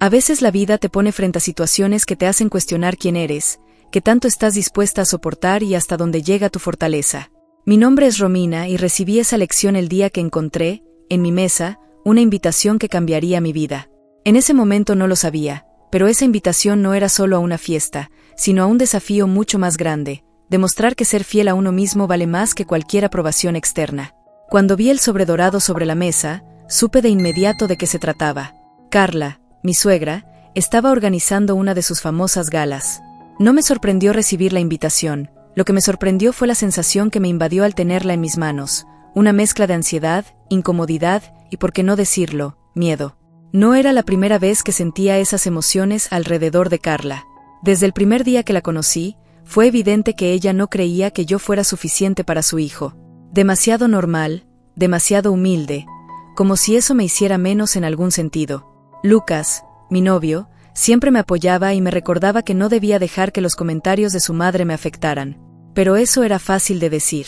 A veces la vida te pone frente a situaciones que te hacen cuestionar quién eres, qué tanto estás dispuesta a soportar y hasta dónde llega tu fortaleza. Mi nombre es Romina y recibí esa lección el día que encontré, en mi mesa, una invitación que cambiaría mi vida. En ese momento no lo sabía, pero esa invitación no era solo a una fiesta, sino a un desafío mucho más grande, demostrar que ser fiel a uno mismo vale más que cualquier aprobación externa. Cuando vi el sobre dorado sobre la mesa, supe de inmediato de qué se trataba. Carla, mi suegra, estaba organizando una de sus famosas galas. No me sorprendió recibir la invitación, lo que me sorprendió fue la sensación que me invadió al tenerla en mis manos, una mezcla de ansiedad, incomodidad y, por qué no decirlo, miedo. No era la primera vez que sentía esas emociones alrededor de Carla. Desde el primer día que la conocí, fue evidente que ella no creía que yo fuera suficiente para su hijo. Demasiado normal, demasiado humilde, como si eso me hiciera menos en algún sentido. Lucas, mi novio, siempre me apoyaba y me recordaba que no debía dejar que los comentarios de su madre me afectaran. Pero eso era fácil de decir.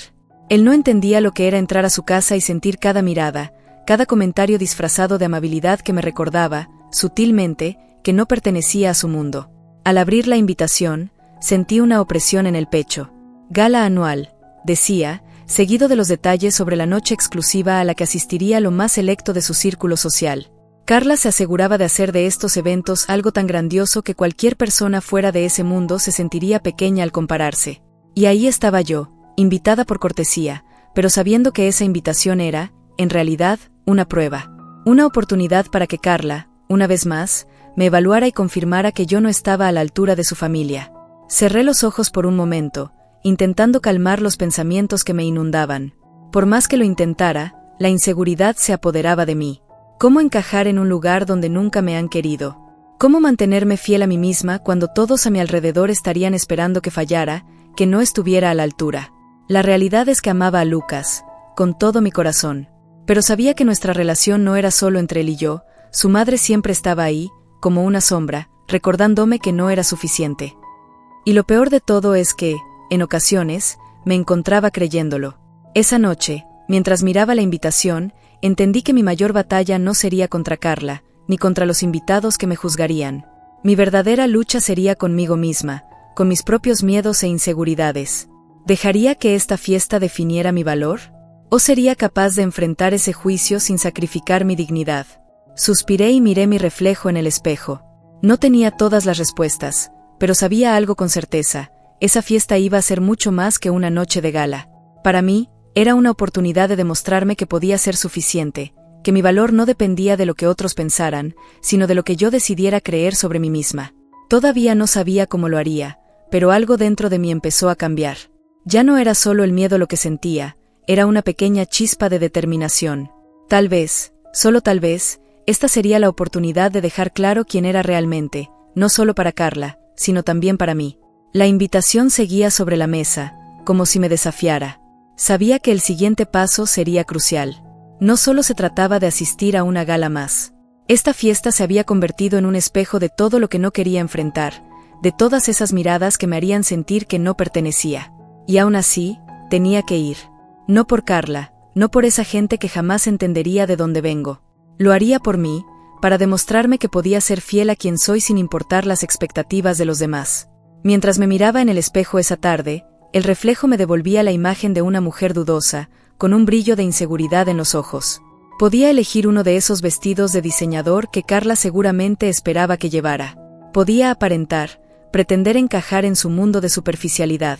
Él no entendía lo que era entrar a su casa y sentir cada mirada, cada comentario disfrazado de amabilidad que me recordaba, sutilmente, que no pertenecía a su mundo. Al abrir la invitación, sentí una opresión en el pecho. Gala anual, decía, seguido de los detalles sobre la noche exclusiva a la que asistiría lo más selecto de su círculo social. Carla se aseguraba de hacer de estos eventos algo tan grandioso que cualquier persona fuera de ese mundo se sentiría pequeña al compararse. Y ahí estaba yo, invitada por cortesía, pero sabiendo que esa invitación era, en realidad, una prueba. Una oportunidad para que Carla, una vez más, me evaluara y confirmara que yo no estaba a la altura de su familia. Cerré los ojos por un momento, intentando calmar los pensamientos que me inundaban. Por más que lo intentara, la inseguridad se apoderaba de mí. ¿Cómo encajar en un lugar donde nunca me han querido? ¿Cómo mantenerme fiel a mí misma cuando todos a mi alrededor estarían esperando que fallara, que no estuviera a la altura? La realidad es que amaba a Lucas, con todo mi corazón. Pero sabía que nuestra relación no era solo entre él y yo, su madre siempre estaba ahí, como una sombra, recordándome que no era suficiente. Y lo peor de todo es que, en ocasiones, me encontraba creyéndolo. Esa noche, mientras miraba la invitación, entendí que mi mayor batalla no sería contra Carla, ni contra los invitados que me juzgarían. Mi verdadera lucha sería conmigo misma, con mis propios miedos e inseguridades. ¿Dejaría que esta fiesta definiera mi valor? ¿O sería capaz de enfrentar ese juicio sin sacrificar mi dignidad? Suspiré y miré mi reflejo en el espejo. No tenía todas las respuestas, pero sabía algo con certeza: esa fiesta iba a ser mucho más que una noche de gala. Para mí, era una oportunidad de demostrarme que podía ser suficiente, que mi valor no dependía de lo que otros pensaran, sino de lo que yo decidiera creer sobre mí misma. Todavía no sabía cómo lo haría, pero algo dentro de mí empezó a cambiar. Ya no era solo el miedo lo que sentía, era una pequeña chispa de determinación. Tal vez, solo tal vez, esta sería la oportunidad de dejar claro quién era realmente, no solo para Carla, sino también para mí. La invitación seguía sobre la mesa, como si me desafiara. Sabía que el siguiente paso sería crucial. No solo se trataba de asistir a una gala más. Esta fiesta se había convertido en un espejo de todo lo que no quería enfrentar, de todas esas miradas que me harían sentir que no pertenecía. Y aún así, tenía que ir. No por Carla, no por esa gente que jamás entendería de dónde vengo. Lo haría por mí, para demostrarme que podía ser fiel a quien soy sin importar las expectativas de los demás. Mientras me miraba en el espejo esa tarde, el reflejo me devolvía la imagen de una mujer dudosa, con un brillo de inseguridad en los ojos. Podía elegir uno de esos vestidos de diseñador que Carla seguramente esperaba que llevara. Podía aparentar, pretender encajar en su mundo de superficialidad.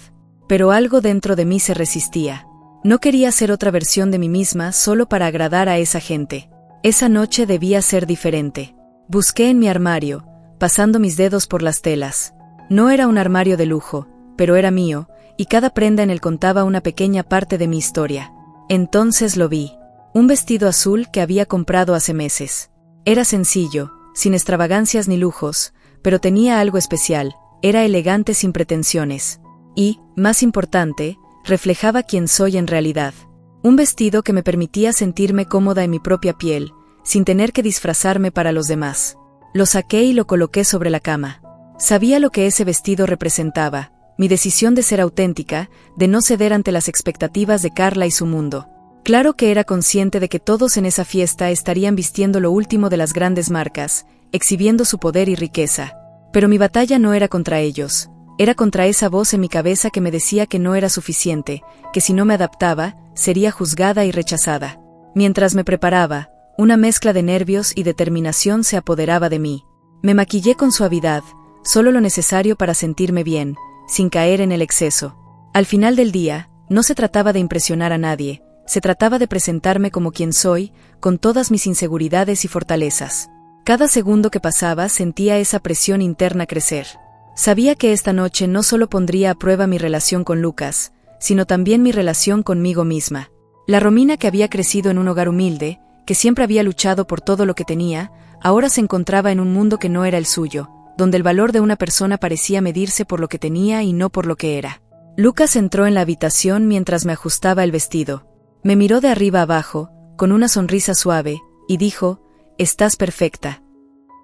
Pero algo dentro de mí se resistía. No quería ser otra versión de mí misma solo para agradar a esa gente. Esa noche debía ser diferente. Busqué en mi armario, pasando mis dedos por las telas. No era un armario de lujo, pero era mío, y cada prenda en él contaba una pequeña parte de mi historia. Entonces lo vi. Un vestido azul que había comprado hace meses. Era sencillo, sin extravagancias ni lujos, pero tenía algo especial, era elegante sin pretensiones. Y, más importante, reflejaba quién soy en realidad. Un vestido que me permitía sentirme cómoda en mi propia piel, sin tener que disfrazarme para los demás. Lo saqué y lo coloqué sobre la cama. Sabía lo que ese vestido representaba, mi decisión de ser auténtica, de no ceder ante las expectativas de Carla y su mundo. Claro que era consciente de que todos en esa fiesta estarían vistiendo lo último de las grandes marcas, exhibiendo su poder y riqueza. Pero mi batalla no era contra ellos, era contra esa voz en mi cabeza que me decía que no era suficiente, que si no me adaptaba, sería juzgada y rechazada. Mientras me preparaba, una mezcla de nervios y determinación se apoderaba de mí. Me maquillé con suavidad, solo lo necesario para sentirme bien, sin caer en el exceso. Al final del día, no se trataba de impresionar a nadie, se trataba de presentarme como quien soy, con todas mis inseguridades y fortalezas. Cada segundo que pasaba sentía esa presión interna crecer. Sabía que esta noche no solo pondría a prueba mi relación con Lucas, sino también mi relación conmigo misma. La Romina que había crecido en un hogar humilde, que siempre había luchado por todo lo que tenía, ahora se encontraba en un mundo que no era el suyo, donde el valor de una persona parecía medirse por lo que tenía y no por lo que era. Lucas entró en la habitación mientras me ajustaba el vestido. Me miró de arriba abajo, con una sonrisa suave, y dijo: «Estás perfecta».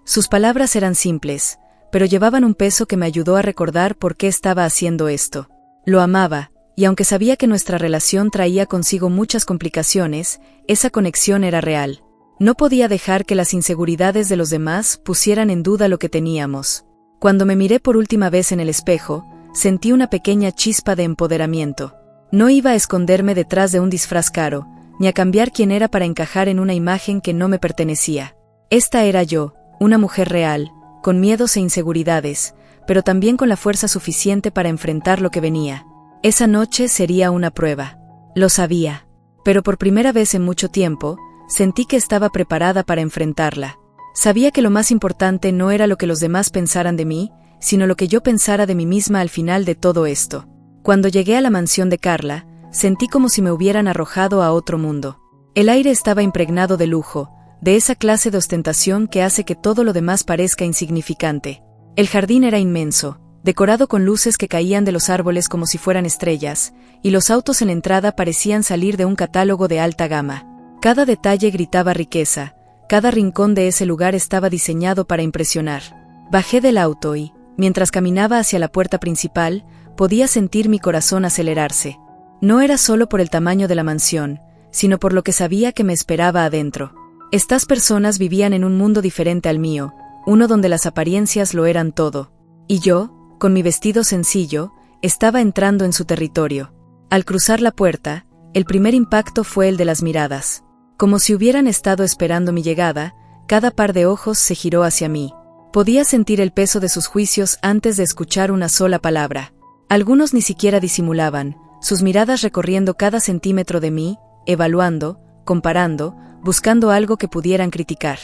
Sus palabras eran simples, pero llevaban un peso que me ayudó a recordar por qué estaba haciendo esto. Lo amaba, y aunque sabía que nuestra relación traía consigo muchas complicaciones, esa conexión era real. No podía dejar que las inseguridades de los demás pusieran en duda lo que teníamos. Cuando me miré por última vez en el espejo, sentí una pequeña chispa de empoderamiento. No iba a esconderme detrás de un disfraz caro, ni a cambiar quién era para encajar en una imagen que no me pertenecía. Esta era yo, una mujer real, con miedos e inseguridades, pero también con la fuerza suficiente para enfrentar lo que venía. Esa noche sería una prueba. Lo sabía. Pero por primera vez en mucho tiempo, sentí que estaba preparada para enfrentarla. Sabía que lo más importante no era lo que los demás pensaran de mí, sino lo que yo pensara de mí misma al final de todo esto. Cuando llegué a la mansión de Carla, sentí como si me hubieran arrojado a otro mundo. El aire estaba impregnado de lujo, de esa clase de ostentación que hace que todo lo demás parezca insignificante. El jardín era inmenso, decorado con luces que caían de los árboles como si fueran estrellas, y los autos en la entrada parecían salir de un catálogo de alta gama. Cada detalle gritaba riqueza, cada rincón de ese lugar estaba diseñado para impresionar. Bajé del auto y, mientras caminaba hacia la puerta principal, podía sentir mi corazón acelerarse. No era solo por el tamaño de la mansión, sino por lo que sabía que me esperaba adentro. Estas personas vivían en un mundo diferente al mío, uno donde las apariencias lo eran todo. Y yo, con mi vestido sencillo, estaba entrando en su territorio. Al cruzar la puerta, el primer impacto fue el de las miradas. Como si hubieran estado esperando mi llegada, cada par de ojos se giró hacia mí. Podía sentir el peso de sus juicios antes de escuchar una sola palabra. Algunos ni siquiera disimulaban, sus miradas recorriendo cada centímetro de mí, evaluando, comparando, buscando algo que pudieran criticar.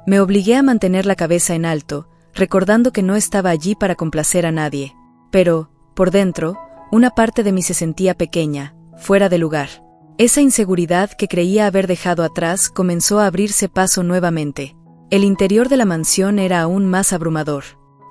Me obligué a mantener la cabeza en alto, recordando que no estaba allí para complacer a nadie. Pero, por dentro, una parte de mí se sentía pequeña, fuera de lugar. Esa inseguridad que creía haber dejado atrás comenzó a abrirse paso nuevamente. El interior de la mansión era aún más abrumador.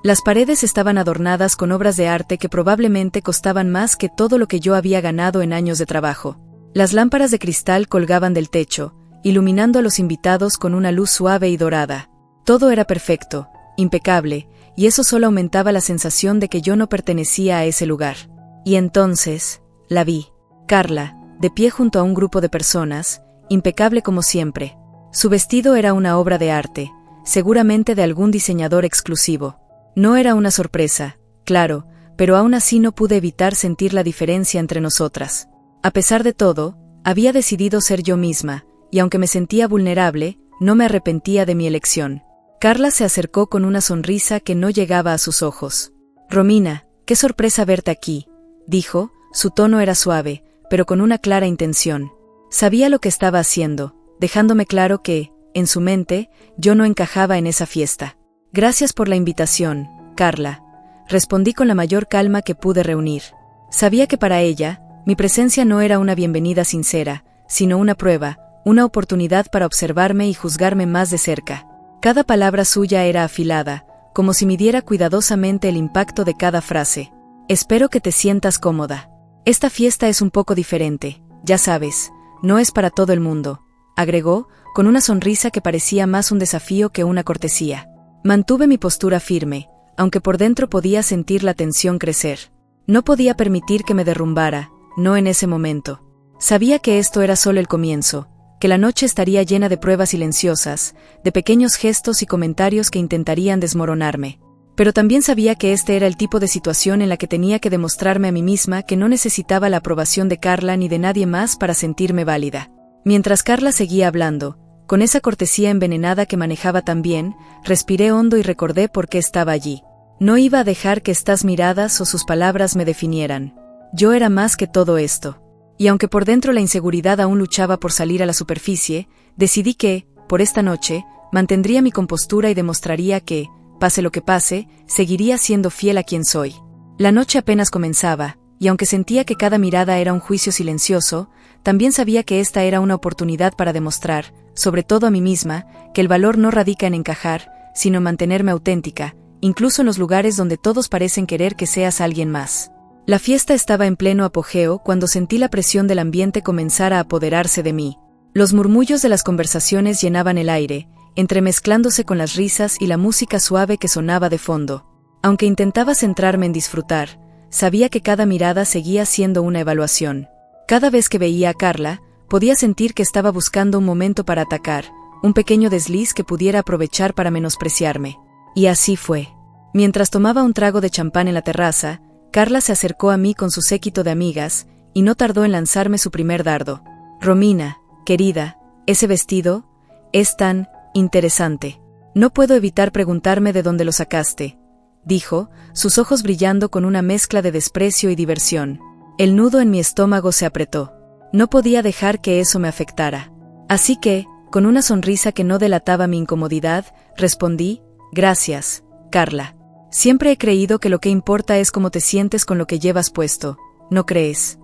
Las paredes estaban adornadas con obras de arte que probablemente costaban más que todo lo que yo había ganado en años de trabajo. Las lámparas de cristal colgaban del techo, iluminando a los invitados con una luz suave y dorada. Todo era perfecto, impecable, y eso solo aumentaba la sensación de que yo no pertenecía a ese lugar. Y entonces, la vi. Carla, de pie junto a un grupo de personas, impecable como siempre. Su vestido era una obra de arte, seguramente de algún diseñador exclusivo. No era una sorpresa, claro, pero aún así no pude evitar sentir la diferencia entre nosotras. A pesar de todo, había decidido ser yo misma, y aunque me sentía vulnerable, no me arrepentía de mi elección. Carla se acercó con una sonrisa que no llegaba a sus ojos. «Romina, qué sorpresa verte aquí», dijo, su tono era suave, pero con una clara intención. Sabía lo que estaba haciendo, dejándome claro que, en su mente, yo no encajaba en esa fiesta. «Gracias por la invitación, Carla», respondí con la mayor calma que pude reunir. Sabía que para ella, mi presencia no era una bienvenida sincera, sino una prueba, una oportunidad para observarme y juzgarme más de cerca. Cada palabra suya era afilada, como si midiera cuidadosamente el impacto de cada frase. «Espero que te sientas cómoda. Esta fiesta es un poco diferente, ya sabes, no es para todo el mundo», agregó, con una sonrisa que parecía más un desafío que una cortesía. Mantuve mi postura firme, aunque por dentro podía sentir la tensión crecer. No podía permitir que me derrumbara, no en ese momento. Sabía que esto era solo el comienzo, que la noche estaría llena de pruebas silenciosas, de pequeños gestos y comentarios que intentarían desmoronarme. Pero también sabía que este era el tipo de situación en la que tenía que demostrarme a mí misma que no necesitaba la aprobación de Carla ni de nadie más para sentirme válida. Mientras Carla seguía hablando, con esa cortesía envenenada que manejaba tan bien, respiré hondo y recordé por qué estaba allí. No iba a dejar que estas miradas o sus palabras me definieran. Yo era más que todo esto. Y aunque por dentro la inseguridad aún luchaba por salir a la superficie, decidí que, por esta noche, mantendría mi compostura y demostraría que, pase lo que pase, seguiría siendo fiel a quien soy. La noche apenas comenzaba, y aunque sentía que cada mirada era un juicio silencioso, también sabía que esta era una oportunidad para demostrar, sobre todo a mí misma, que el valor no radica en encajar, sino en mantenerme auténtica, incluso en los lugares donde todos parecen querer que seas alguien más. La fiesta estaba en pleno apogeo cuando sentí la presión del ambiente comenzar a apoderarse de mí. Los murmullos de las conversaciones llenaban el aire, entremezclándose con las risas y la música suave que sonaba de fondo. Aunque intentaba centrarme en disfrutar, sabía que cada mirada seguía siendo una evaluación. Cada vez que veía a Carla, podía sentir que estaba buscando un momento para atacar, un pequeño desliz que pudiera aprovechar para menospreciarme. Y así fue. Mientras tomaba un trago de champán en la terraza, Carla se acercó a mí con su séquito de amigas, y no tardó en lanzarme su primer dardo. «Romina, querida, ese vestido es tan interesante. No puedo evitar preguntarme de dónde lo sacaste», dijo, sus ojos brillando con una mezcla de desprecio y diversión. El nudo en mi estómago se apretó. No podía dejar que eso me afectara. Así que, con una sonrisa que no delataba mi incomodidad, respondí: «Gracias, Carla. Siempre he creído que lo que importa es cómo te sientes con lo que llevas puesto, ¿no crees?».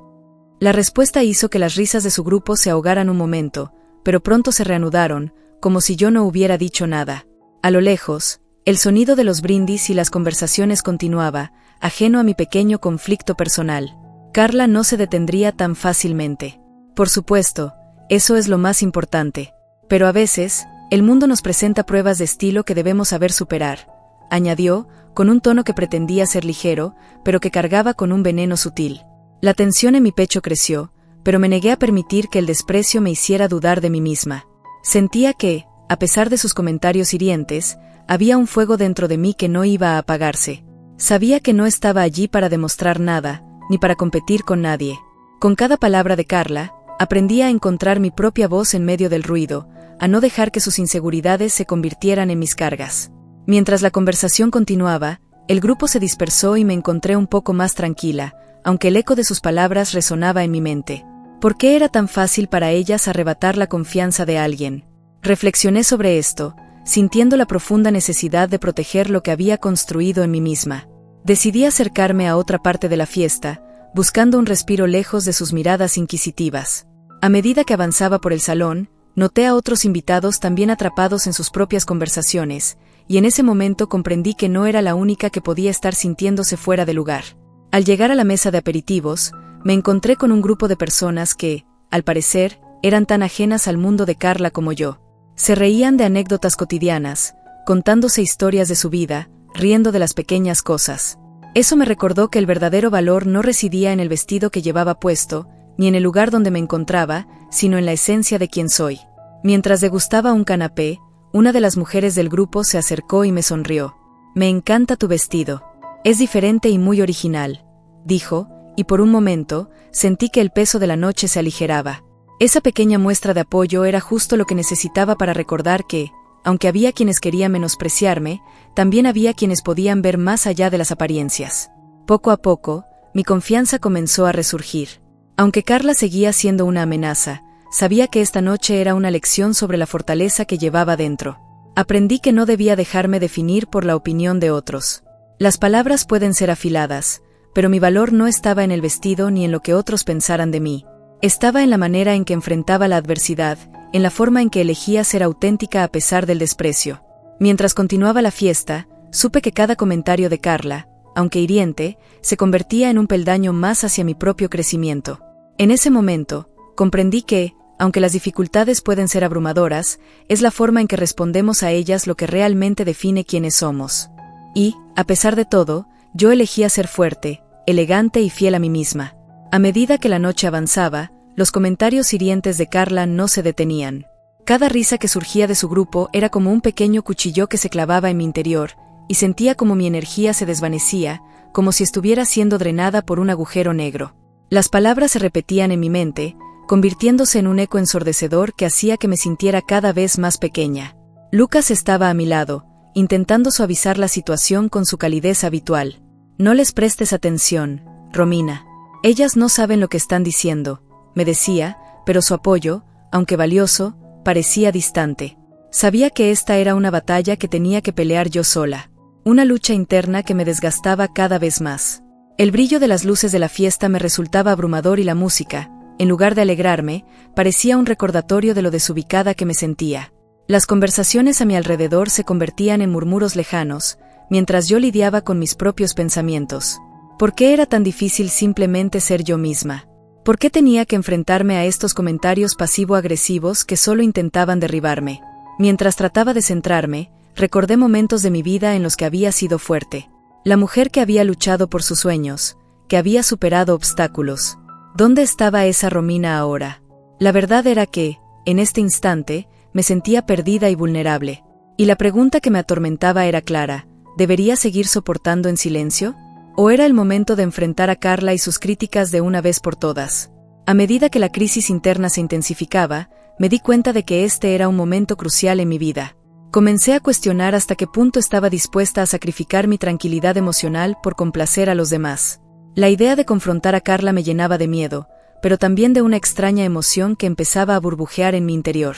La respuesta hizo que las risas de su grupo se ahogaran un momento, pero pronto se reanudaron, como si yo no hubiera dicho nada. A lo lejos, el sonido de los brindis y las conversaciones continuaba, ajeno a mi pequeño conflicto personal. Carla no se detendría tan fácilmente. Por supuesto, eso es lo más importante. Pero a veces, el mundo nos presenta pruebas de estilo que debemos saber superar, añadió, con un tono que pretendía ser ligero, pero que cargaba con un veneno sutil. La tensión en mi pecho creció, pero me negué a permitir que el desprecio me hiciera dudar de mí misma. Sentía que, a pesar de sus comentarios hirientes, había un fuego dentro de mí que no iba a apagarse. Sabía que no estaba allí para demostrar nada, ni para competir con nadie. Con cada palabra de Carla, aprendí a encontrar mi propia voz en medio del ruido, a no dejar que sus inseguridades se convirtieran en mis cargas. Mientras la conversación continuaba, el grupo se dispersó y me encontré un poco más tranquila, aunque el eco de sus palabras resonaba en mi mente. ¿Por qué era tan fácil para ellas arrebatar la confianza de alguien? Reflexioné sobre esto, sintiendo la profunda necesidad de proteger lo que había construido en mí misma. Decidí acercarme a otra parte de la fiesta, buscando un respiro lejos de sus miradas inquisitivas. A medida que avanzaba por el salón, noté a otros invitados también atrapados en sus propias conversaciones, y en ese momento comprendí que no era la única que podía estar sintiéndose fuera de lugar. Al llegar a la mesa de aperitivos, me encontré con un grupo de personas que, al parecer, eran tan ajenas al mundo de Carla como yo. Se reían de anécdotas cotidianas, contándose historias de su vida, riendo de las pequeñas cosas. Eso me recordó que el verdadero valor no residía en el vestido que llevaba puesto, ni en el lugar donde me encontraba, sino en la esencia de quien soy. Mientras degustaba un canapé, una de las mujeres del grupo se acercó y me sonrió. «Me encanta tu vestido. Es diferente y muy original», dijo, y por un momento, sentí que el peso de la noche se aligeraba. Esa pequeña muestra de apoyo era justo lo que necesitaba para recordar que, aunque había quienes querían menospreciarme, también había quienes podían ver más allá de las apariencias. Poco a poco, mi confianza comenzó a resurgir. Aunque Carla seguía siendo una amenaza, sabía que esta noche era una lección sobre la fortaleza que llevaba dentro. Aprendí que no debía dejarme definir por la opinión de otros. Las palabras pueden ser afiladas, pero mi valor no estaba en el vestido ni en lo que otros pensaran de mí. Estaba en la manera en que enfrentaba la adversidad, en la forma en que elegía ser auténtica a pesar del desprecio. Mientras continuaba la fiesta, supe que cada comentario de Carla, aunque hiriente, se convertía en un peldaño más hacia mi propio crecimiento. En ese momento, comprendí que, aunque las dificultades pueden ser abrumadoras, es la forma en que respondemos a ellas lo que realmente define quiénes somos. Y, a pesar de todo, yo elegía ser fuerte, elegante y fiel a mí misma. A medida que la noche avanzaba, los comentarios hirientes de Carla no se detenían. Cada risa que surgía de su grupo era como un pequeño cuchillo que se clavaba en mi interior, y sentía como mi energía se desvanecía, como si estuviera siendo drenada por un agujero negro. Las palabras se repetían en mi mente, convirtiéndose en un eco ensordecedor que hacía que me sintiera cada vez más pequeña. Lucas estaba a mi lado, intentando suavizar la situación con su calidez habitual. «No les prestes atención, Romina. Ellas no saben lo que están diciendo», me decía, pero su apoyo, aunque valioso, parecía distante. Sabía que esta era una batalla que tenía que pelear yo sola. Una lucha interna que me desgastaba cada vez más. El brillo de las luces de la fiesta me resultaba abrumador y la música, en lugar de alegrarme, parecía un recordatorio de lo desubicada que me sentía. Las conversaciones a mi alrededor se convertían en murmuros lejanos, mientras yo lidiaba con mis propios pensamientos. ¿Por qué era tan difícil simplemente ser yo misma? ¿Por qué tenía que enfrentarme a estos comentarios pasivo-agresivos que solo intentaban derribarme? Mientras trataba de centrarme, recordé momentos de mi vida en los que había sido fuerte. La mujer que había luchado por sus sueños, que había superado obstáculos. ¿Dónde estaba esa Romina ahora? La verdad era que, en este instante, me sentía perdida y vulnerable. Y la pregunta que me atormentaba era clara: ¿debería seguir soportando en silencio? ¿O era el momento de enfrentar a Carla y sus críticas de una vez por todas? A medida que la crisis interna se intensificaba, me di cuenta de que este era un momento crucial en mi vida. Comencé a cuestionar hasta qué punto estaba dispuesta a sacrificar mi tranquilidad emocional por complacer a los demás. La idea de confrontar a Carla me llenaba de miedo, pero también de una extraña emoción que empezaba a burbujear en mi interior.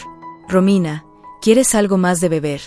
«Romina, ¿quieres algo más de beber?».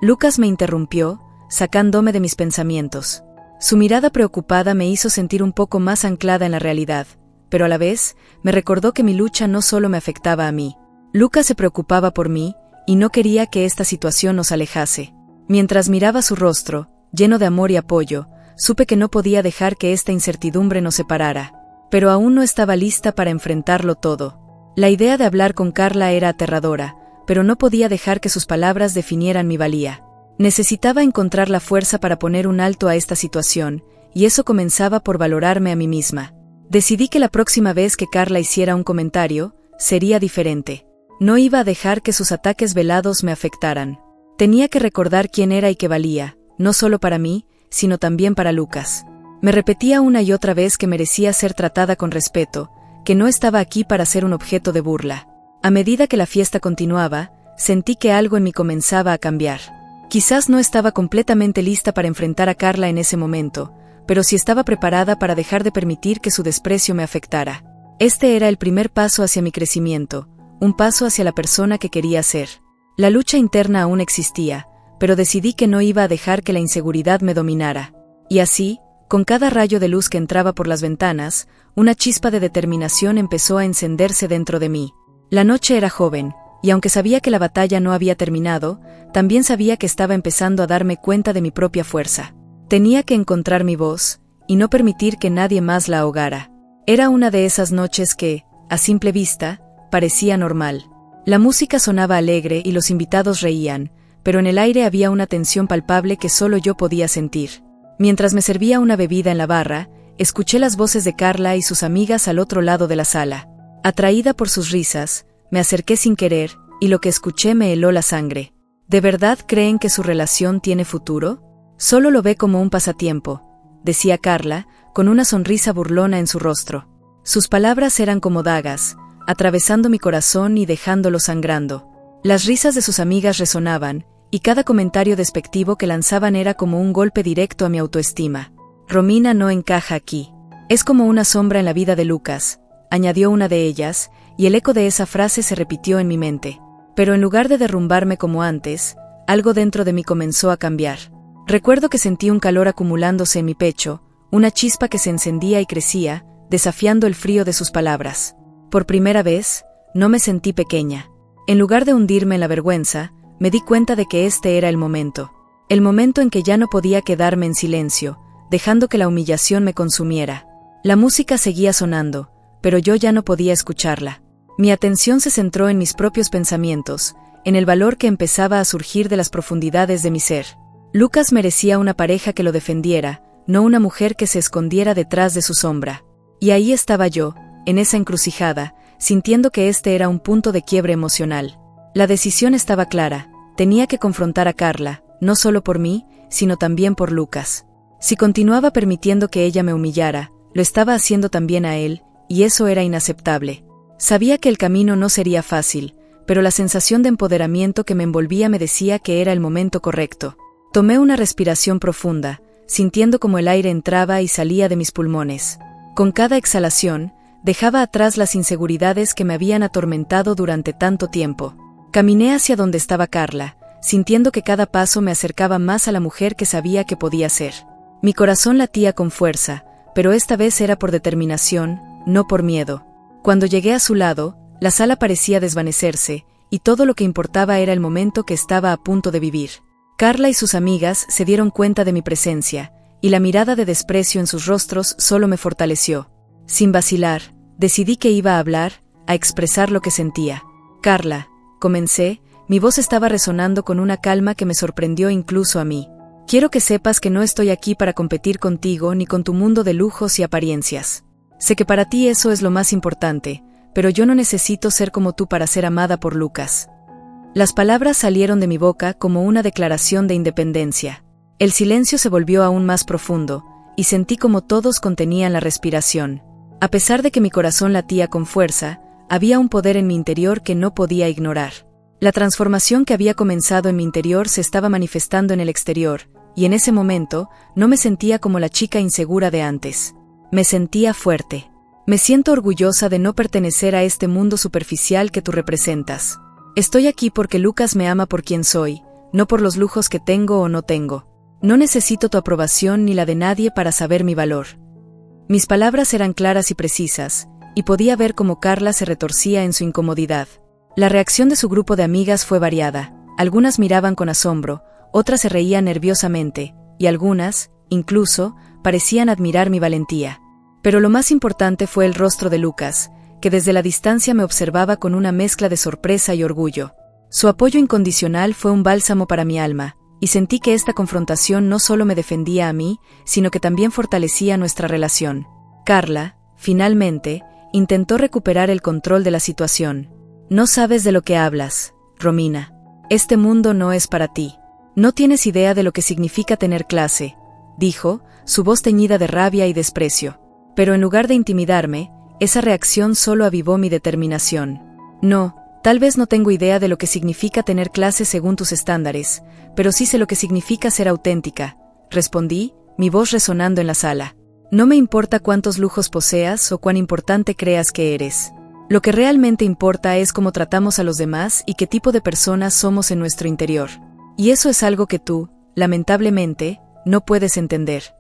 Lucas me interrumpió, sacándome de mis pensamientos. Su mirada preocupada me hizo sentir un poco más anclada en la realidad, pero a la vez, me recordó que mi lucha no solo me afectaba a mí. Lucas se preocupaba por mí, y no quería que esta situación nos alejase. Mientras miraba su rostro, lleno de amor y apoyo, supe que no podía dejar que esta incertidumbre nos separara. Pero aún no estaba lista para enfrentarlo todo. La idea de hablar con Carla era aterradora, pero no podía dejar que sus palabras definieran mi valía. Necesitaba encontrar la fuerza para poner un alto a esta situación, y eso comenzaba por valorarme a mí misma. Decidí que la próxima vez que Carla hiciera un comentario, sería diferente. No iba a dejar que sus ataques velados me afectaran. Tenía que recordar quién era y qué valía, no solo para mí, sino también para Lucas. Me repetía una y otra vez que merecía ser tratada con respeto, que no estaba aquí para ser un objeto de burla. A medida que la fiesta continuaba, sentí que algo en mí comenzaba a cambiar. Quizás no estaba completamente lista para enfrentar a Carla en ese momento, pero sí estaba preparada para dejar de permitir que su desprecio me afectara. Este era el primer paso hacia mi crecimiento, un paso hacia la persona que quería ser. La lucha interna aún existía, pero decidí que no iba a dejar que la inseguridad me dominara. Y así, con cada rayo de luz que entraba por las ventanas, una chispa de determinación empezó a encenderse dentro de mí. La noche era joven, y aunque sabía que la batalla no había terminado, también sabía que estaba empezando a darme cuenta de mi propia fuerza. Tenía que encontrar mi voz, y no permitir que nadie más la ahogara. Era una de esas noches que, a simple vista, parecía normal. La música sonaba alegre y los invitados reían, pero en el aire había una tensión palpable que solo yo podía sentir. Mientras me servía una bebida en la barra, escuché las voces de Carla y sus amigas al otro lado de la sala. Atraída por sus risas, me acerqué sin querer, y lo que escuché me heló la sangre. ¿De verdad creen que su relación tiene futuro? Solo lo ve como un pasatiempo, decía Carla, con una sonrisa burlona en su rostro. Sus palabras eran como dagas, atravesando mi corazón y dejándolo sangrando. Las risas de sus amigas resonaban, y cada comentario despectivo que lanzaban era como un golpe directo a mi autoestima. Romina no encaja aquí. Es como una sombra en la vida de Lucas, añadió una de ellas, y el eco de esa frase se repitió en mi mente. Pero en lugar de derrumbarme como antes, algo dentro de mí comenzó a cambiar. Recuerdo que sentí un calor acumulándose en mi pecho, una chispa que se encendía y crecía, desafiando el frío de sus palabras. Por primera vez, no me sentí pequeña. En lugar de hundirme en la vergüenza, me di cuenta de que este era el momento en que ya no podía quedarme en silencio, dejando que la humillación me consumiera. La música seguía sonando, pero yo ya no podía escucharla. Mi atención se centró en mis propios pensamientos, en el valor que empezaba a surgir de las profundidades de mi ser. Lucas merecía una pareja que lo defendiera, no una mujer que se escondiera detrás de su sombra. Y ahí estaba yo, en esa encrucijada, sintiendo que este era un punto de quiebre emocional. La decisión estaba clara, tenía que confrontar a Carla, no solo por mí, sino también por Lucas. Si continuaba permitiendo que ella me humillara, lo estaba haciendo también a él, y eso era inaceptable. Sabía que el camino no sería fácil, pero la sensación de empoderamiento que me envolvía me decía que era el momento correcto. Tomé una respiración profunda, sintiendo como el aire entraba y salía de mis pulmones. Con cada exhalación, dejaba atrás las inseguridades que me habían atormentado durante tanto tiempo. Caminé hacia donde estaba Carla, sintiendo que cada paso me acercaba más a la mujer que sabía que podía ser. Mi corazón latía con fuerza, pero esta vez era por determinación, no por miedo. Cuando llegué a su lado, la sala parecía desvanecerse, y todo lo que importaba era el momento que estaba a punto de vivir. Carla y sus amigas se dieron cuenta de mi presencia, y la mirada de desprecio en sus rostros solo me fortaleció. Sin vacilar, decidí que iba a hablar, a expresar lo que sentía. Carla, comencé, mi voz estaba resonando con una calma que me sorprendió incluso a mí. Quiero que sepas que no estoy aquí para competir contigo ni con tu mundo de lujos y apariencias. Sé que para ti eso es lo más importante, pero yo no necesito ser como tú para ser amada por Lucas. Las palabras salieron de mi boca como una declaración de independencia. El silencio se volvió aún más profundo, y sentí como todos contenían la respiración. A pesar de que mi corazón latía con fuerza, había un poder en mi interior que no podía ignorar. La transformación que había comenzado en mi interior se estaba manifestando en el exterior, y en ese momento, no me sentía como la chica insegura de antes. Me sentía fuerte. Me siento orgullosa de no pertenecer a este mundo superficial que tú representas. Estoy aquí porque Lucas me ama por quien soy, no por los lujos que tengo o no tengo. No necesito tu aprobación ni la de nadie para saber mi valor. Mis palabras eran claras y precisas, y podía ver cómo Carla se retorcía en su incomodidad. La reacción de su grupo de amigas fue variada. Algunas miraban con asombro, otras se reían nerviosamente, y algunas, incluso, parecían admirar mi valentía. Pero lo más importante fue el rostro de Lucas, que desde la distancia me observaba con una mezcla de sorpresa y orgullo. Su apoyo incondicional fue un bálsamo para mi alma, y sentí que esta confrontación no solo me defendía a mí, sino que también fortalecía nuestra relación. Carla, finalmente, intentó recuperar el control de la situación. No sabes de lo que hablas, Romina. Este mundo no es para ti. No tienes idea de lo que significa tener clase, dijo, su voz teñida de rabia y desprecio. Pero en lugar de intimidarme, esa reacción solo avivó mi determinación. No, tal vez no tengo idea de lo que significa tener clase según tus estándares, pero sí sé lo que significa ser auténtica, respondí, mi voz resonando en la sala. No me importa cuántos lujos poseas o cuán importante creas que eres. Lo que realmente importa es cómo tratamos a los demás y qué tipo de personas somos en nuestro interior. Y eso es algo que tú, lamentablemente, no puedes entender.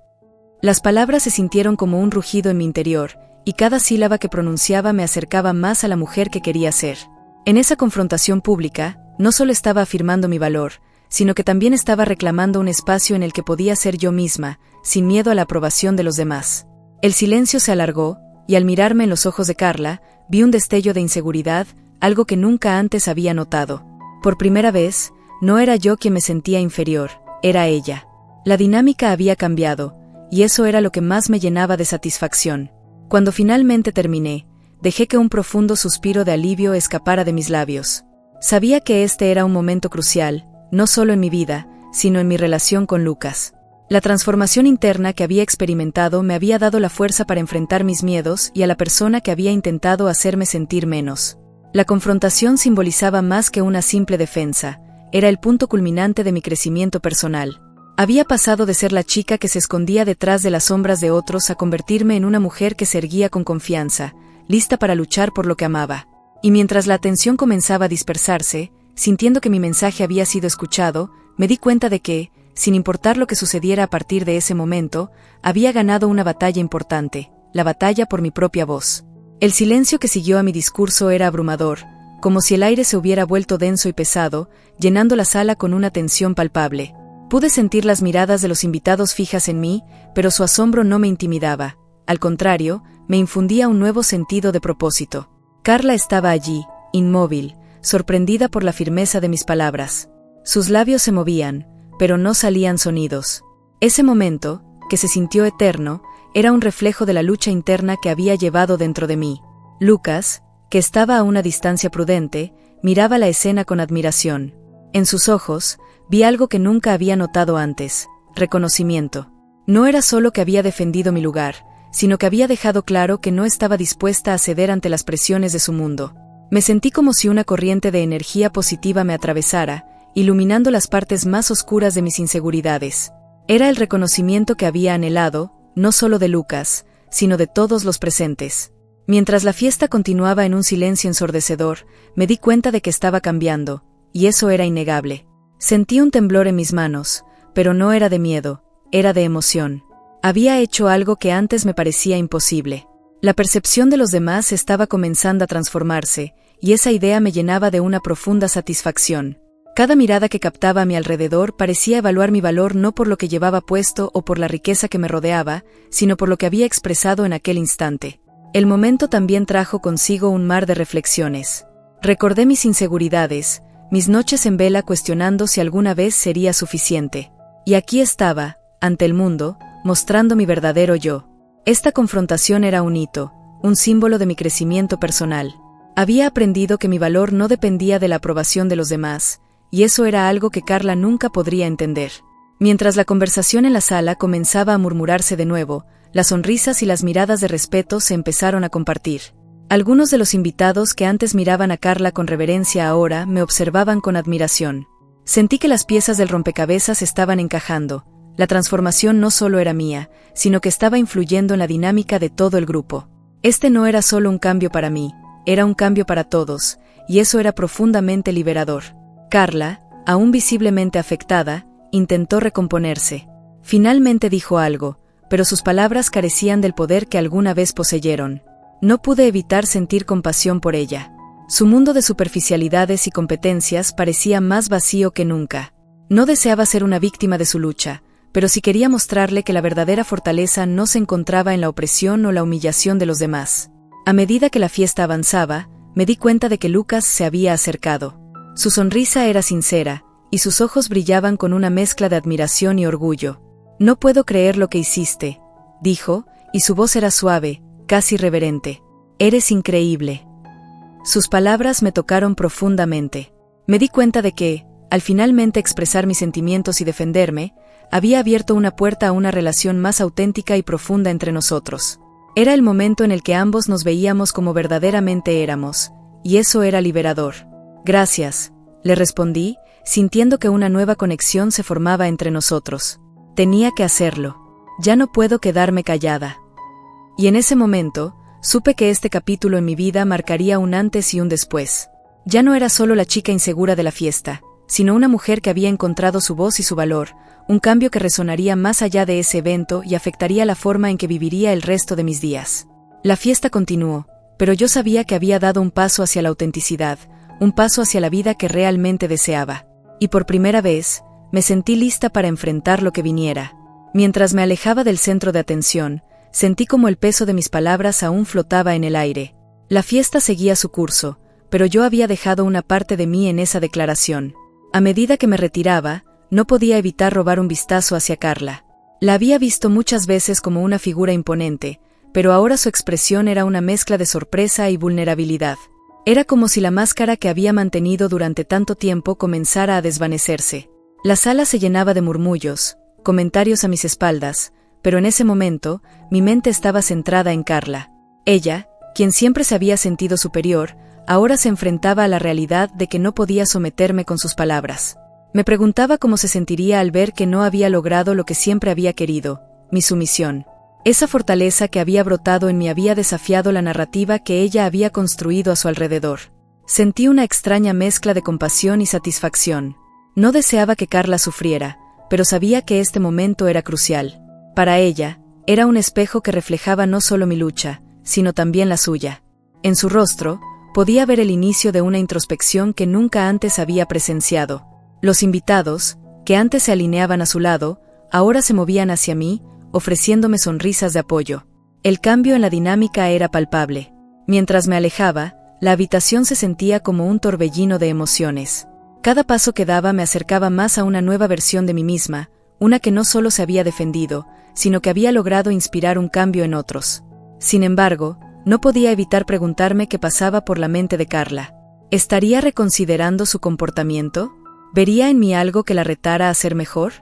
Las palabras se sintieron como un rugido en mi interior, y cada sílaba que pronunciaba me acercaba más a la mujer que quería ser. En esa confrontación pública, no solo estaba afirmando mi valor, sino que también estaba reclamando un espacio en el que podía ser yo misma, sin miedo a la aprobación de los demás. El silencio se alargó, y al mirarme en los ojos de Carla, vi un destello de inseguridad, algo que nunca antes había notado. Por primera vez, no era yo quien me sentía inferior, era ella. La dinámica había cambiado, y eso era lo que más me llenaba de satisfacción. Cuando finalmente terminé, dejé que un profundo suspiro de alivio escapara de mis labios. Sabía que este era un momento crucial, no solo en mi vida, sino en mi relación con Lucas. La transformación interna que había experimentado me había dado la fuerza para enfrentar mis miedos y a la persona que había intentado hacerme sentir menos. La confrontación simbolizaba más que una simple defensa, era el punto culminante de mi crecimiento personal. Había pasado de ser la chica que se escondía detrás de las sombras de otros a convertirme en una mujer que se erguía con confianza, lista para luchar por lo que amaba. Y mientras la atención comenzaba a dispersarse, sintiendo que mi mensaje había sido escuchado, me di cuenta de que, sin importar lo que sucediera a partir de ese momento, había ganado una batalla importante, la batalla por mi propia voz. El silencio que siguió a mi discurso era abrumador, como si el aire se hubiera vuelto denso y pesado, llenando la sala con una tensión palpable. Pude sentir las miradas de los invitados fijas en mí, pero su asombro no me intimidaba. Al contrario, me infundía un nuevo sentido de propósito. Carla estaba allí, inmóvil, sorprendida por la firmeza de mis palabras. Sus labios se movían, pero no salían sonidos. Ese momento, que se sintió eterno, era un reflejo de la lucha interna que había llevado dentro de mí. Lucas, que estaba a una distancia prudente, miraba la escena con admiración. En sus ojos, vi algo que nunca había notado antes: reconocimiento. No era solo que había defendido mi lugar, sino que había dejado claro que no estaba dispuesta a ceder ante las presiones de su mundo. Me sentí como si una corriente de energía positiva me atravesara, iluminando las partes más oscuras de mis inseguridades. Era el reconocimiento que había anhelado, no solo de Lucas, sino de todos los presentes. Mientras la fiesta continuaba en un silencio ensordecedor, me di cuenta de que estaba cambiando, y eso era innegable. Sentí un temblor en mis manos, pero no era de miedo, era de emoción. Había hecho algo que antes me parecía imposible. La percepción de los demás estaba comenzando a transformarse, y esa idea me llenaba de una profunda satisfacción. Cada mirada que captaba a mi alrededor parecía evaluar mi valor no por lo que llevaba puesto o por la riqueza que me rodeaba, sino por lo que había expresado en aquel instante. El momento también trajo consigo un mar de reflexiones. Recordé mis inseguridades, mis noches en vela cuestionando si alguna vez sería suficiente. Y aquí estaba, ante el mundo, mostrando mi verdadero yo. Esta confrontación era un hito, un símbolo de mi crecimiento personal. Había aprendido que mi valor no dependía de la aprobación de los demás, y eso era algo que Carla nunca podría entender. Mientras la conversación en la sala comenzaba a murmurarse de nuevo, las sonrisas y las miradas de respeto se empezaron a compartir. Algunos de los invitados que antes miraban a Carla con reverencia ahora me observaban con admiración. Sentí que las piezas del rompecabezas estaban encajando. La transformación no solo era mía, sino que estaba influyendo en la dinámica de todo el grupo. Este no era solo un cambio para mí, era un cambio para todos, y eso era profundamente liberador. Carla, aún visiblemente afectada, intentó recomponerse. Finalmente dijo algo, pero sus palabras carecían del poder que alguna vez poseyeron. No pude evitar sentir compasión por ella. Su mundo de superficialidades y competencias parecía más vacío que nunca. No deseaba ser una víctima de su lucha, pero sí quería mostrarle que la verdadera fortaleza no se encontraba en la opresión o la humillación de los demás. A medida que la fiesta avanzaba, me di cuenta de que Lucas se había acercado. Su sonrisa era sincera, y sus ojos brillaban con una mezcla de admiración y orgullo. «No puedo creer lo que hiciste», dijo, y su voz era suave, casi reverente. «Eres increíble». Sus palabras me tocaron profundamente. Me di cuenta de que, al finalmente expresar mis sentimientos y defenderme, había abierto una puerta a una relación más auténtica y profunda entre nosotros. Era el momento en el que ambos nos veíamos como verdaderamente éramos, y eso era liberador. «Gracias», le respondí, sintiendo que una nueva conexión se formaba entre nosotros. Tenía que hacerlo. Ya no puedo quedarme callada. Y en ese momento, supe que este capítulo en mi vida marcaría un antes y un después. Ya no era solo la chica insegura de la fiesta, sino una mujer que había encontrado su voz y su valor, un cambio que resonaría más allá de ese evento y afectaría la forma en que viviría el resto de mis días. La fiesta continuó, pero yo sabía que había dado un paso hacia la autenticidad, un paso hacia la vida que realmente deseaba. Y por primera vez, me sentí lista para enfrentar lo que viniera. Mientras me alejaba del centro de atención, sentí como el peso de mis palabras aún flotaba en el aire. La fiesta seguía su curso, pero yo había dejado una parte de mí en esa declaración. A medida que me retiraba, no podía evitar robar un vistazo hacia Carla. La había visto muchas veces como una figura imponente, pero ahora su expresión era una mezcla de sorpresa y vulnerabilidad. Era como si la máscara que había mantenido durante tanto tiempo comenzara a desvanecerse. La sala se llenaba de murmullos, comentarios a mis espaldas, pero en ese momento, mi mente estaba centrada en Carla. Ella, quien siempre se había sentido superior, ahora se enfrentaba a la realidad de que no podía someterme con sus palabras. Me preguntaba cómo se sentiría al ver que no había logrado lo que siempre había querido, mi sumisión. Esa fortaleza que había brotado en mí había desafiado la narrativa que ella había construido a su alrededor. Sentí una extraña mezcla de compasión y satisfacción. No deseaba que Carla sufriera, pero sabía que este momento era crucial. Para ella, era un espejo que reflejaba no solo mi lucha, sino también la suya. En su rostro, podía ver el inicio de una introspección que nunca antes había presenciado. Los invitados, que antes se alineaban a su lado, ahora se movían hacia mí, ofreciéndome sonrisas de apoyo. El cambio en la dinámica era palpable. Mientras me alejaba, la habitación se sentía como un torbellino de emociones. Cada paso que daba me acercaba más a una nueva versión de mí misma, una que no solo se había defendido, sino que había logrado inspirar un cambio en otros. Sin embargo, No podía evitar preguntarme qué pasaba por la mente de Carla. ¿Estaría reconsiderando su comportamiento? ¿Vería en mí algo que la retara a ser mejor?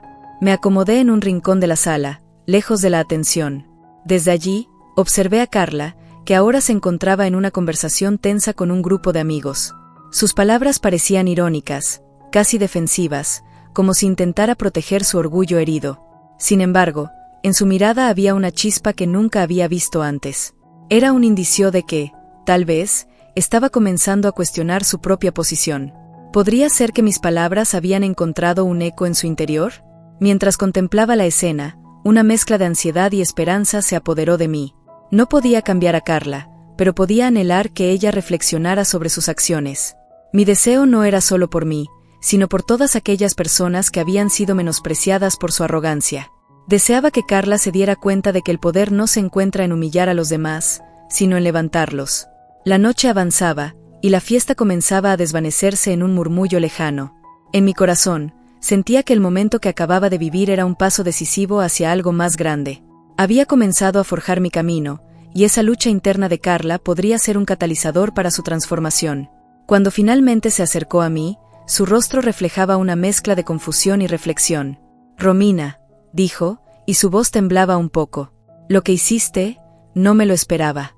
Me acomodé en un rincón de la sala, lejos de la atención. Desde allí, observé a Carla, que ahora se encontraba en una conversación tensa con un grupo de amigos. Sus palabras parecían irónicas, casi defensivas, como si intentara proteger su orgullo herido. Sin embargo, en su mirada había una chispa que nunca había visto antes. Era un indicio de que, tal vez, estaba comenzando a cuestionar su propia posición. ¿Podría ser que mis palabras habían encontrado un eco en su interior? Mientras contemplaba la escena, una mezcla de ansiedad y esperanza se apoderó de mí. No podía cambiar a Carla, pero podía anhelar que ella reflexionara sobre sus acciones. Mi deseo no era solo por mí, sino por todas aquellas personas que habían sido menospreciadas por su arrogancia. Deseaba que Carla se diera cuenta de que el poder no se encuentra en humillar a los demás, sino en levantarlos. La noche avanzaba, y la fiesta comenzaba a desvanecerse en un murmullo lejano. En mi corazón, sentía que el momento que acababa de vivir era un paso decisivo hacia algo más grande. Había comenzado a forjar mi camino, y esa lucha interna de Carla podría ser un catalizador para su transformación. Cuando finalmente se acercó a mí, su rostro reflejaba una mezcla de confusión y reflexión. «Romina», dijo, y su voz temblaba un poco. «Lo que hiciste, no me lo esperaba».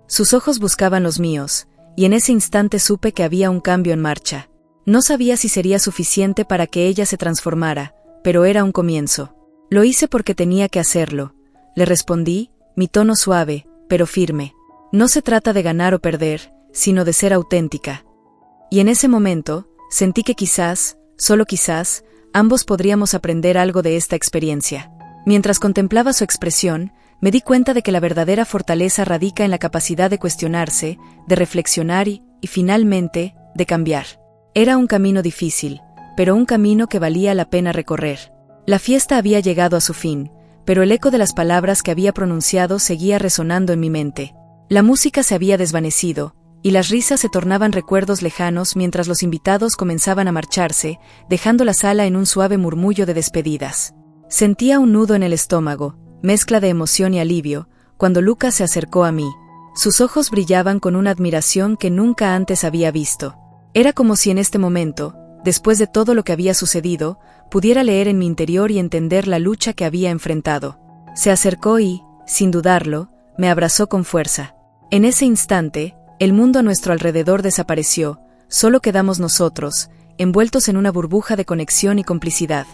Sus ojos buscaban los míos, y en ese instante supe que había un cambio en marcha. No sabía si sería suficiente para que ella se transformara, pero era un comienzo. «Lo hice porque tenía que hacerlo», le respondí, mi tono suave, pero firme. «No se trata de ganar o perder, sino de ser auténtica». Y en ese momento, sentí que quizás, solo quizás, ambos podríamos aprender algo de esta experiencia. Mientras contemplaba su expresión, me di cuenta de que la verdadera fortaleza radica en la capacidad de cuestionarse, de reflexionar y, finalmente, de cambiar. Era un camino difícil, pero un camino que valía la pena recorrer. La fiesta había llegado a su fin, pero el eco de las palabras que había pronunciado seguía resonando en mi mente. La música se había desvanecido, y las risas se tornaban recuerdos lejanos mientras los invitados comenzaban a marcharse, dejando la sala en un suave murmullo de despedidas. Sentía un nudo en el estómago, mezcla de emoción y alivio, cuando Lucas se acercó a mí. Sus ojos brillaban con una admiración que nunca antes había visto. Era como si en este momento, después de todo lo que había sucedido, pudiera leer en mi interior y entender la lucha que había enfrentado. Se acercó y, sin dudarlo, me abrazó con fuerza. En ese instante, el mundo a nuestro alrededor desapareció, solo quedamos nosotros, envueltos en una burbuja de conexión y complicidad.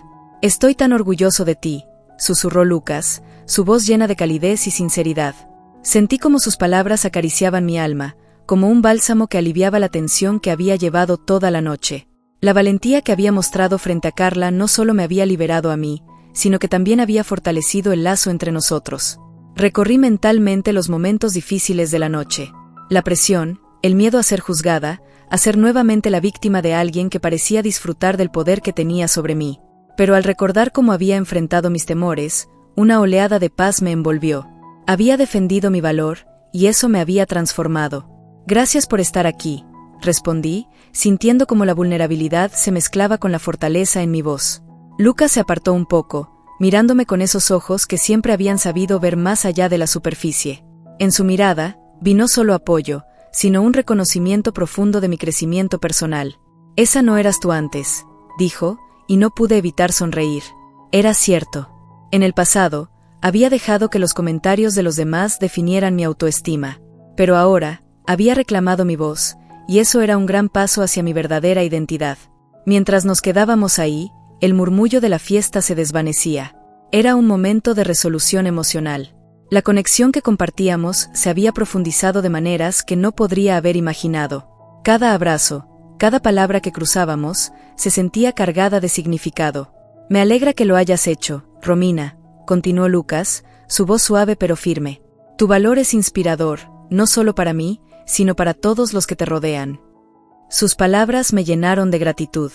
«Estoy tan orgulloso de ti», susurró Lucas, su voz llena de calidez y sinceridad. Sentí como sus palabras acariciaban mi alma, como un bálsamo que aliviaba la tensión que había llevado toda la noche. La valentía que había mostrado frente a Carla no solo me había liberado a mí, sino que también había fortalecido el lazo entre nosotros. Recorrí mentalmente los momentos difíciles de la noche. La presión, el miedo a ser juzgada, a ser nuevamente la víctima de alguien que parecía disfrutar del poder que tenía sobre mí. Pero al recordar cómo había enfrentado mis temores, una oleada de paz me envolvió. Había defendido mi valor, y eso me había transformado. «Gracias por estar aquí», respondí, sintiendo como la vulnerabilidad se mezclaba con la fortaleza en mi voz. Lucas se apartó un poco, mirándome con esos ojos que siempre habían sabido ver más allá de la superficie. En su mirada, vi no solo apoyo, sino un reconocimiento profundo de mi crecimiento personal. «Esa no eras tú antes», dijo, y no pude evitar sonreír. Era cierto. En el pasado, había dejado que los comentarios de los demás definieran mi autoestima. Pero ahora, había reclamado mi voz, y eso era un gran paso hacia mi verdadera identidad. Mientras nos quedábamos ahí, el murmullo de la fiesta se desvanecía. Era un momento de resolución emocional. La conexión que compartíamos se había profundizado de maneras que no podría haber imaginado. Cada abrazo, cada palabra que cruzábamos, se sentía cargada de significado. «Me alegra que lo hayas hecho, Romina», continuó Lucas, su voz suave pero firme. «Tu valor es inspirador, no solo para mí, sino para todos los que te rodean». Sus palabras me llenaron de gratitud.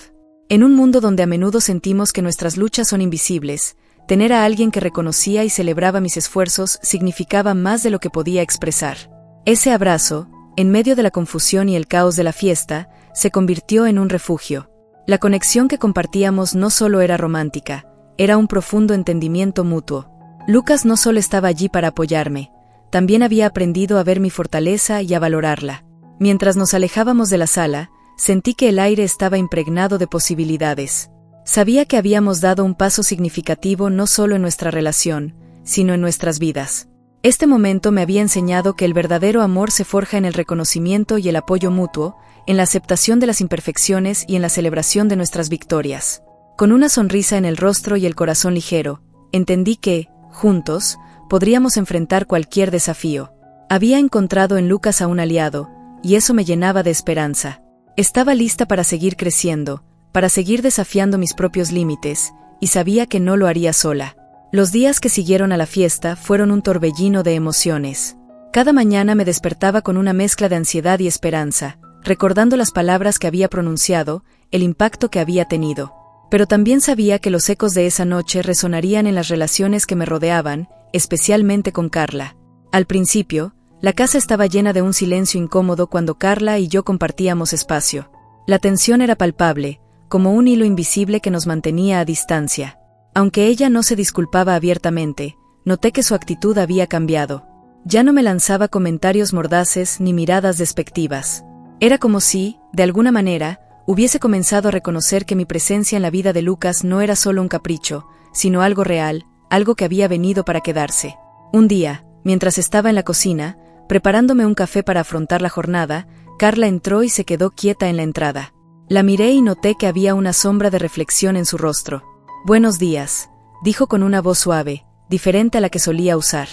En un mundo donde a menudo sentimos que nuestras luchas son invisibles, tener a alguien que reconocía y celebraba mis esfuerzos significaba más de lo que podía expresar. Ese abrazo, en medio de la confusión y el caos de la fiesta, se convirtió en un refugio. La conexión que compartíamos no solo era romántica, era un profundo entendimiento mutuo. Lucas no solo estaba allí para apoyarme, también había aprendido a ver mi fortaleza y a valorarla. Mientras nos alejábamos de la sala, sentí que el aire estaba impregnado de posibilidades. Sabía que habíamos dado un paso significativo no solo en nuestra relación, sino en nuestras vidas. Este momento me había enseñado que el verdadero amor se forja en el reconocimiento y el apoyo mutuo, en la aceptación de las imperfecciones y en la celebración de nuestras victorias. Con una sonrisa en el rostro y el corazón ligero, entendí que, juntos, podríamos enfrentar cualquier desafío. Había encontrado en Lucas a un aliado, y eso me llenaba de esperanza. Estaba lista para seguir creciendo, para seguir desafiando mis propios límites, y sabía que no lo haría sola. Los días que siguieron a la fiesta fueron un torbellino de emociones. Cada mañana me despertaba con una mezcla de ansiedad y esperanza, recordando las palabras que había pronunciado, el impacto que había tenido. Pero también sabía que los ecos de esa noche resonarían en las relaciones que me rodeaban, especialmente con Carla. Al principio, la casa estaba llena de un silencio incómodo cuando Carla y yo compartíamos espacio. La tensión era palpable, como un hilo invisible que nos mantenía a distancia. Aunque ella no se disculpaba abiertamente, noté que su actitud había cambiado. Ya no me lanzaba comentarios mordaces ni miradas despectivas. Era como si, de alguna manera, hubiese comenzado a reconocer que mi presencia en la vida de Lucas no era solo un capricho, sino algo real, algo que había venido para quedarse. Un día, mientras estaba en la cocina, preparándome un café para afrontar la jornada, Carla entró y se quedó quieta en la entrada. La miré y noté que había una sombra de reflexión en su rostro. «Buenos días», dijo con una voz suave, diferente a la que solía usar.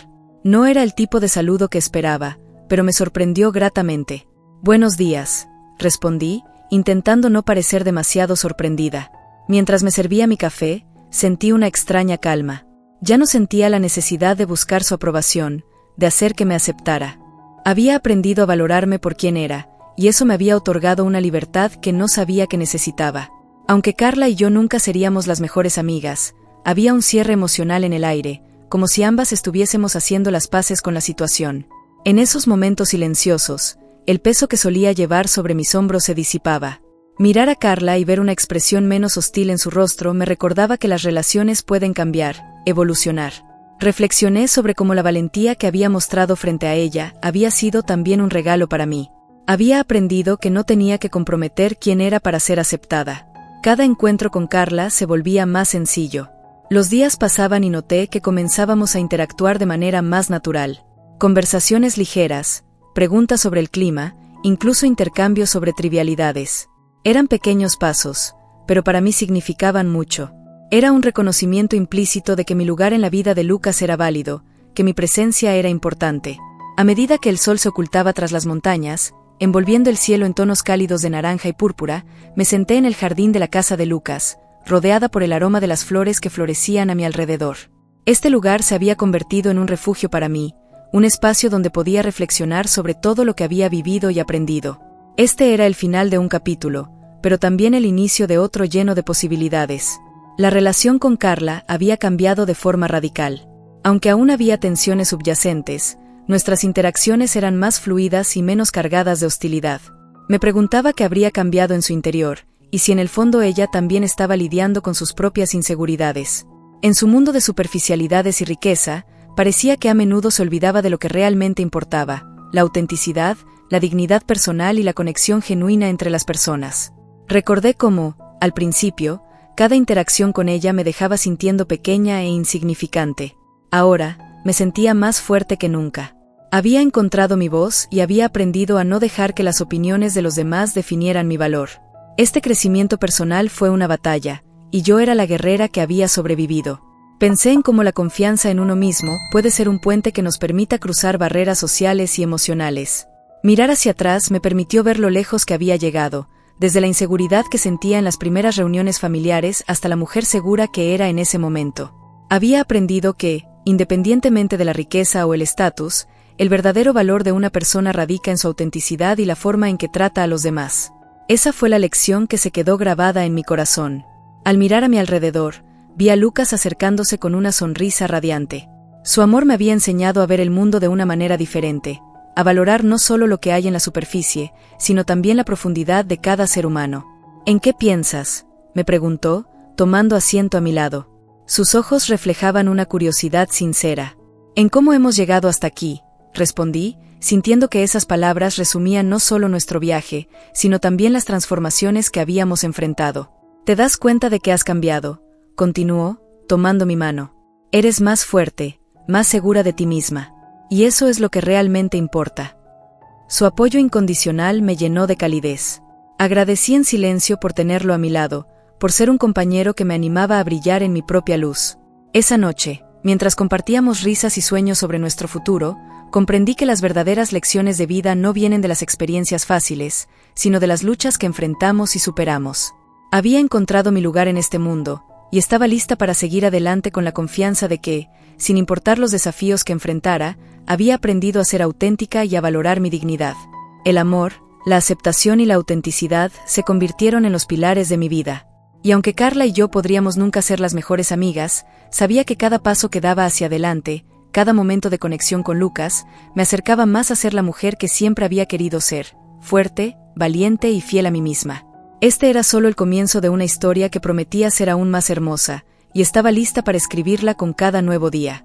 No era el tipo de saludo que esperaba, pero me sorprendió gratamente. «Buenos días», respondí, intentando no parecer demasiado sorprendida. Mientras me servía mi café, sentí una extraña calma. Ya no sentía la necesidad de buscar su aprobación, de hacer que me aceptara. Había aprendido a valorarme por quien era, y eso me había otorgado una libertad que no sabía que necesitaba. Aunque Carla y yo nunca seríamos las mejores amigas, había un cierre emocional en el aire, como si ambas estuviésemos haciendo las paces con la situación. En esos momentos silenciosos, el peso que solía llevar sobre mis hombros se disipaba. Mirar a Carla y ver una expresión menos hostil en su rostro me recordaba que las relaciones pueden cambiar, evolucionar. Reflexioné sobre cómo la valentía que había mostrado frente a ella había sido también un regalo para mí. Había aprendido que no tenía que comprometer quién era para ser aceptada. Cada encuentro con Carla se volvía más sencillo. Los días pasaban y noté que comenzábamos a interactuar de manera más natural. Conversaciones ligeras, preguntas sobre el clima, incluso intercambios sobre trivialidades. Eran pequeños pasos, pero para mí significaban mucho. Era un reconocimiento implícito de que mi lugar en la vida de Lucas era válido, que mi presencia era importante. A medida que el sol se ocultaba tras las montañas, envolviendo el cielo en tonos cálidos de naranja y púrpura, me senté en el jardín de la casa de Lucas, rodeada por el aroma de las flores que florecían a mi alrededor. Este lugar se había convertido en un refugio para mí, un espacio donde podía reflexionar sobre todo lo que había vivido y aprendido. Este era el final de un capítulo, pero también el inicio de otro lleno de posibilidades. La relación con Carla había cambiado de forma radical. Aunque aún había tensiones subyacentes, nuestras interacciones eran más fluidas y menos cargadas de hostilidad. Me preguntaba qué habría cambiado en su interior, y si en el fondo ella también estaba lidiando con sus propias inseguridades. En su mundo de superficialidades y riqueza, parecía que a menudo se olvidaba de lo que realmente importaba, la autenticidad, la dignidad personal y la conexión genuina entre las personas. Recordé cómo, al principio, cada interacción con ella me dejaba sintiendo pequeña e insignificante. Ahora, me sentía más fuerte que nunca. Había encontrado mi voz y había aprendido a no dejar que las opiniones de los demás definieran mi valor. Este crecimiento personal fue una batalla, y yo era la guerrera que había sobrevivido. Pensé en cómo la confianza en uno mismo puede ser un puente que nos permita cruzar barreras sociales y emocionales. Mirar hacia atrás me permitió ver lo lejos que había llegado, desde la inseguridad que sentía en las primeras reuniones familiares hasta la mujer segura que era en ese momento. Había aprendido que, independientemente de la riqueza o el estatus, el verdadero valor de una persona radica en su autenticidad y la forma en que trata a los demás. Esa fue la lección que se quedó grabada en mi corazón. Al mirar a mi alrededor, vi a Lucas acercándose con una sonrisa radiante. Su amor me había enseñado a ver el mundo de una manera diferente, a valorar no solo lo que hay en la superficie, sino también la profundidad de cada ser humano. «¿En qué piensas?», me preguntó, tomando asiento a mi lado. Sus ojos reflejaban una curiosidad sincera. «En cómo hemos llegado hasta aquí», respondí, sintiendo que esas palabras resumían no solo nuestro viaje, sino también las transformaciones que habíamos enfrentado. ¿Te das cuenta de que has cambiado?, continuó, tomando mi mano. Eres más fuerte, más segura de ti misma. Y eso es lo que realmente importa. Su apoyo incondicional me llenó de calidez. Agradecí en silencio por tenerlo a mi lado, por ser un compañero que me animaba a brillar en mi propia luz. Esa noche, mientras compartíamos risas y sueños sobre nuestro futuro, comprendí que las verdaderas lecciones de vida no vienen de las experiencias fáciles, sino de las luchas que enfrentamos y superamos. Había encontrado mi lugar en este mundo, y estaba lista para seguir adelante con la confianza de que, sin importar los desafíos que enfrentara, había aprendido a ser auténtica y a valorar mi dignidad. El amor, la aceptación y la autenticidad se convirtieron en los pilares de mi vida. Y aunque Carla y yo podríamos nunca ser las mejores amigas, sabía que cada paso que daba hacia adelante, cada momento de conexión con Lucas, me acercaba más a ser la mujer que siempre había querido ser, fuerte, valiente y fiel a mí misma. Este era solo el comienzo de una historia que prometía ser aún más hermosa, y estaba lista para escribirla con cada nuevo día.